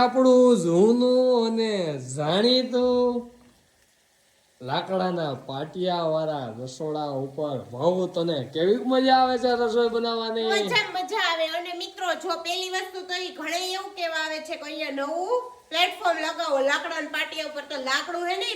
આપણું જૂનું અને જાણીતું લાકડાના પાટિયા વાળા રસોડા ઉપર બહુ તને કેવી મજા આવે છે રસોઈ બનાવવાની? મજા આવે. અને મિત્રો જો પેલી વસ્તુ તો ઈ ઘણે એવું કહેવા આવે છે કે અહીંયા નવું પ્લેટફોર્મ લગાવો લાકડાના પાટિયા ઉપર. તો લાકડું હે ને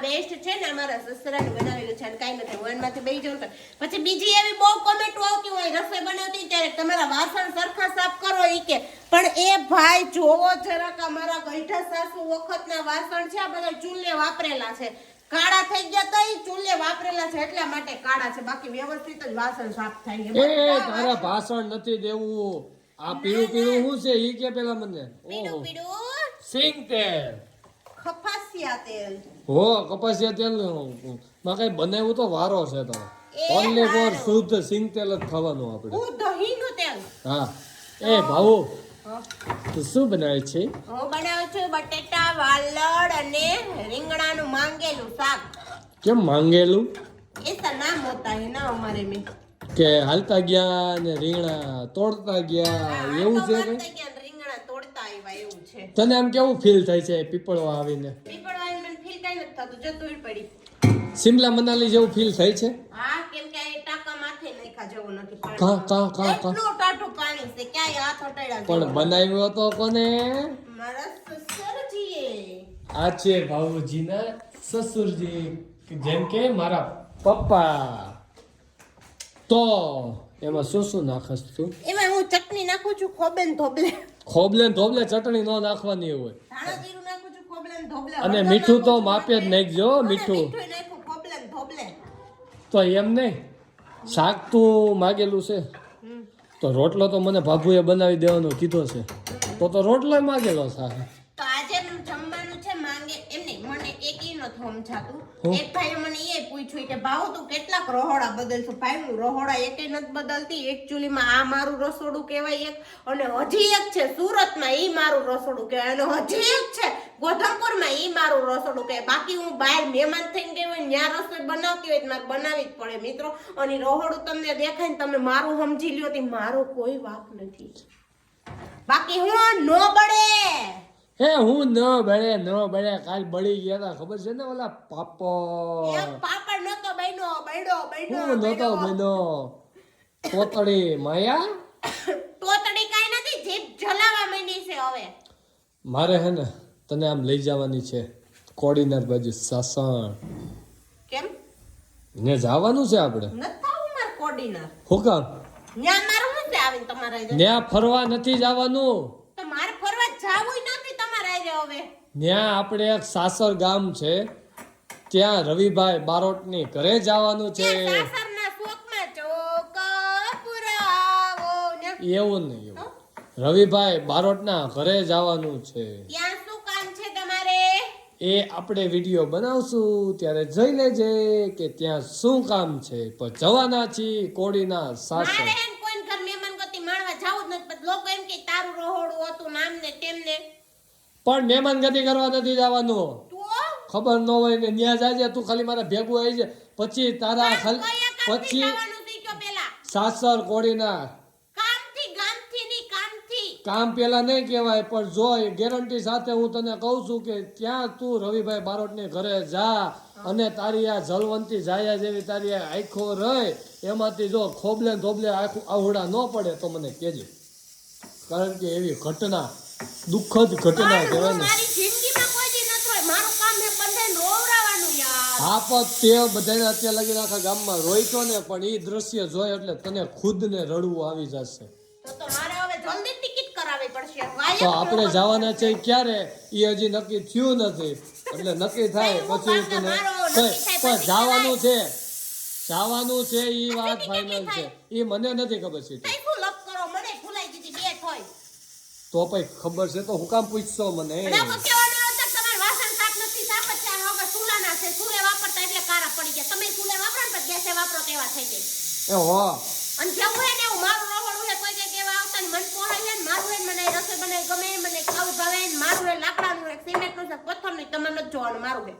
બેસ્ટ છે ને અમારા સસરાને બનાવેલું છે. અને કાઈ નથી વનમાંથી બેહી જવું. પછી બીજી એવી બહુ કમેન્ટ આવતી હોય રસોઈ બનાવતી ત્યારે તમારા વાસણ સરખા સાફ કરો ઈ કે. પણ એ ભાઈ જોવો જરાક અમારા ગઈઠા સાસુ વખતના વાસણ છે આ બધા ચૂલે વાપરેલા છે. કાળા થઈ ગયા તો ઈ ચૂલે વાપરેલા છે એટલા માટે કાળા છે. બાકી વ્યવસ્થિત જ વાસણ સાફ થાય છે. એ તારા ભાષણ નથી દેવું. આ પીળું શું છે ઈ કે પેલા મને. પીળું સિંગ તેલ, કપાસિયા તેલ. હો કપાસિયા તેલ માં કઈ બનાવ્યું તો વારો છે તો ઓનલી ફોર શુદ્ધ સિંગ તેલ જ ખાવાનું આપણે. શુદ્ધ હિંગનું તેલ. હા એ ભાઉ તું શું બનાવે છે? હું બનાવું છું બટેટા વાલડ અને રીંગણાનું માંગેલું શાક. કેમ માંગેલું? ऐसा नाम होता है ना हमारे में કે હાલતા ગયા ને રીંગણા તોડતા ગયા એવું છે કે રીંગણા તોડતા આવ્યા એવું છે. તને આમ કેવું ફીલ થાય છે પીપળો આવીને? પીપળો આવીને મને ફીલ કાઈ નથી થતું. જતું પડી સિમલા મનાલી જેવું ફીલ થાય છે? હા કેમ કે એ ટાકા માથે નાખા જેવું નથી. કા એટલું ટાઢું પાણી છે ક્યાંય હાથ હટાડ્યા. પણ બનાવ્યો તો કોને? મારા સસુરજીએ. આ છે ભાઉજીના સસુરજી જેમ કે મારા પપ્પા. તો એમાં શું શું નાખસ તું? એમાં હું ચટણી નાખું છું ખોબે ને ધોબલે. ખોબલે ને ધોબલે ચટણી નો નાખવાની હોય. ધાણા જીરું નાખું છું ખોબલે ને ધોબલે. અને મીઠું તો માપે જ નાખજો. મીઠું નાખું ખોબલે ને ધોબલે. તો એમ નહીં શાક તું માગેલું છે તો રોટલો તો મને ભાભુએ બનાવી દેવાનો કીધો છે તો રોટલો માગેલો છે. તો આજે જમવાનું છે માંગે એમને મને એક ઈ નો સમજાતું. એક ભાઈ મને એ પૂછ્યું કે ભાવ તું કેટલાક રહોડા બદલશું? ભાઈ હું રહોડા એકે નથી બદલતી. એકચ્યુઅલીમાં આ મારું રસોડું કહેવાય એક. અને હજી એક છે સુરતમાં ઈ મારું રસોડું કહેવાય. અને હજી એક છે ગોધમપુરમાં ઈ મારું રસોડું કહેવાય. બાકી હું બહાર મહેમાન થઈને ગઈ હોય ત્યાં રસોઈ બનાવતી હોય મારે બનાવી જ પડે મિત્રો. અને રહોડું તમને દેખાય ને તમે મારું સમજી લ્યો તે મારો કોઈ વાંક નથી. બાકી હું નો બળે. હે હું ન બળે કાલ બળી ગયા તા ખબર છે ને ઓલા પાપડ. એક પાપડ નતો બન્યો હું નતો બન્યો. તોતડી માયા તોતડી કાઈ નથી જીભ જલાવા માંડી છે હવે. મારે હે ને તને આમ લઈ જવાની છે કોડીનાર બાજુ સાસણ. કેમ ને જવાનું છે આપણે? નતા ઉમર કોડીનાર. હું કામ? ન્યા મારું શું છે આવીને તમારા આજે? ત્યાં ફરવા નથી જવાનું. તો મારે ફરવા જાવું નથી તમારા આજે હવે. ત્યાં આપણે એક સાસર ગામ છે ત્યાં રવિભાઈ બારોટની ઘરે જવાનું છે. સાસરના શોકમાં ચોક પુરાવો ને એવું નહીં એવું રવિભાઈ બારોટના ઘરે જવાનું છે. ત્યાં શું કામ છે તમારે? એ આપણે વિડીયો બનાવશું ત્યારે જોઈ લેજે કે ત્યાં શું કામ છે. પણ જવાના છીએ કોડીના સાસર. મારે એમ કોઈ ઘર મહેમાન ગતિ માણવા જાવું જ નથી. પણ લોકો એમ કે તારું રહોડું હતું નામ ને તેમને. પણ મહેમાન ગતિ કરવા નથી જવાનું. તો ખબર ન હોય ને ત્યાં જાજે તું ખાલી મારા ભેગું આવી જાય પછી તારા પછી સાસર કોડીના કામ પેલા નહીં કહેવાય. પણ જો ગેરંટી સાથે હું તને કહું છું કે ત્યાં તું રવિભાઈ બારોટની ઘરે જા અને તારી આ જલવંતી જાયા જેવી તારી આંખો રહે એમાંથી જો ખોબલે ધોબલે આવડા ન પડે તો મને કહેજે. કારણ કે એવી ઘટના દુઃખદ ઘટના કહેવાય ને. હા પણ તે બધાને અત્યારે લગી આખા ગામમાં રોઈતો ને પણ એ દ્રશ્ય જોય એટલે તને ખુદ ને રડવું આવી જશે. તો આપણે જવાના છે ક્યારે એ હજી નક્કી થયું નથી. એટલે નક્કી થાય પછી તને પણ જવાનું છે એ વાત ફાઇનલ છે. એ મને નથી ખબર છે. તો પછી ખબર છે તો હું કામ પૂછશો મને? એ હો અને જેવું હે ને મારું રહોડું હે કોઈ કેવા આવતા ને મન પોહાય ને મારું હે મને રસોઈ બનાવી ગમે મને ખાવું ભાવે મારું હે લાકડાનું હે સિમેન્ટનું છે પથ્થરનું તમને નથી જોવાનું મારું હે.